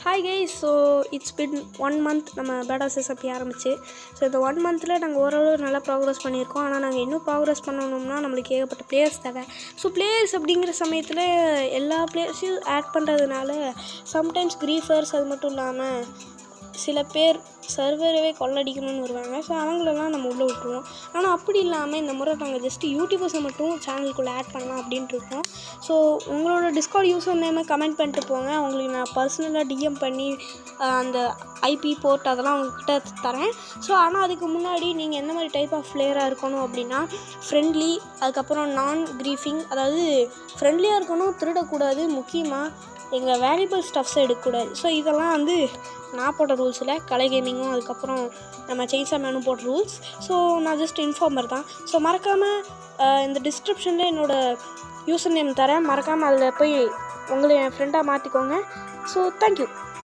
Hi guys. So it's been 1 month நம்ம பேட்டா செஸ்அப்பி ஆரம்பிச்சு. So இந்த 1 monthல் நாங்கள் ஓரளவு நல்லா ப்ராக்ரஸ் பண்ணியிருக்கோம். ஆனால் நாங்கள் இன்னும் ப்ராக்ரஸ் பண்ணணும்னா நம்மளுக்கு ஏகப்பட்ட பிளேயர்ஸ் தேவை. ஸோ பிளேயர்ஸ் அப்படிங்கிற சமயத்தில் எல்லா பிளேயர்ஸையும் ஆட் பண்ணுறதுனால சம்டைம்ஸ் க்ரீஃபர்ஸ் அது மட்டும் இல்லாமல் சில பேர் சர்வரவே கொள்ளடிக்கணும்னு வருவாங்க. ஸோ அவங்களெல்லாம் நம்ம உள்ளே விட்டுருவோம். ஆனால் அப்படி இல்லாமல் இந்த முறை நாங்கள் ஜஸ்ட்டு யூடியூபர்ஸை மட்டும் சேனலுக்குள்ளே ஆட் பண்ணலாம் அப்படின்ட்டு இருக்கோம். ஸோ உங்களோட டிஸ்கார்ட் யூசர் நேமை கமெண்ட் பண்ணிட்டு போங்க. அவங்களுக்கு நான் பர்சனலாக டிஎம் பண்ணி அந்த ஐபி போர்ட் அதெல்லாம் அவங்கக்கிட்ட தரேன். ஸோ ஆனால் அதுக்கு முன்னாடி நீங்கள் எந்த மாதிரி டைப் ஆஃப் பிளேயராக இருக்கணும் அப்படின்னா ஃப்ரெண்ட்லி, அதுக்கப்புறம் நான் க்ரீஃபிங், அதாவது ஃப்ரெண்ட்லியாக இருக்கணும், திருடக்கூடாது, முக்கியமாக எங்கள் வேல்யூபிள் ஸ்டஃப்ஸை எடுக்கக்கூடாது. ஸோ இதெல்லாம் வந்து நான் போட்ட ரூல்ஸில் கலை கேமிங்கும் அதுக்கப்புறம் நம்ம செயின்ஸா மேனும் போட்ட ரூல்ஸ். ஸோ நான் ஜஸ்ட் இன்ஃபார்மர் தான். ஸோ மறக்காமல் இந்த டிஸ்கிரிப்ஷனில் என்னோடய யூசர் நேம் தரேன். மறக்காமல் அதில் போய் உங்களை என் ஃப்ரெண்டாக மாற்றிக்கோங்க. So thank you.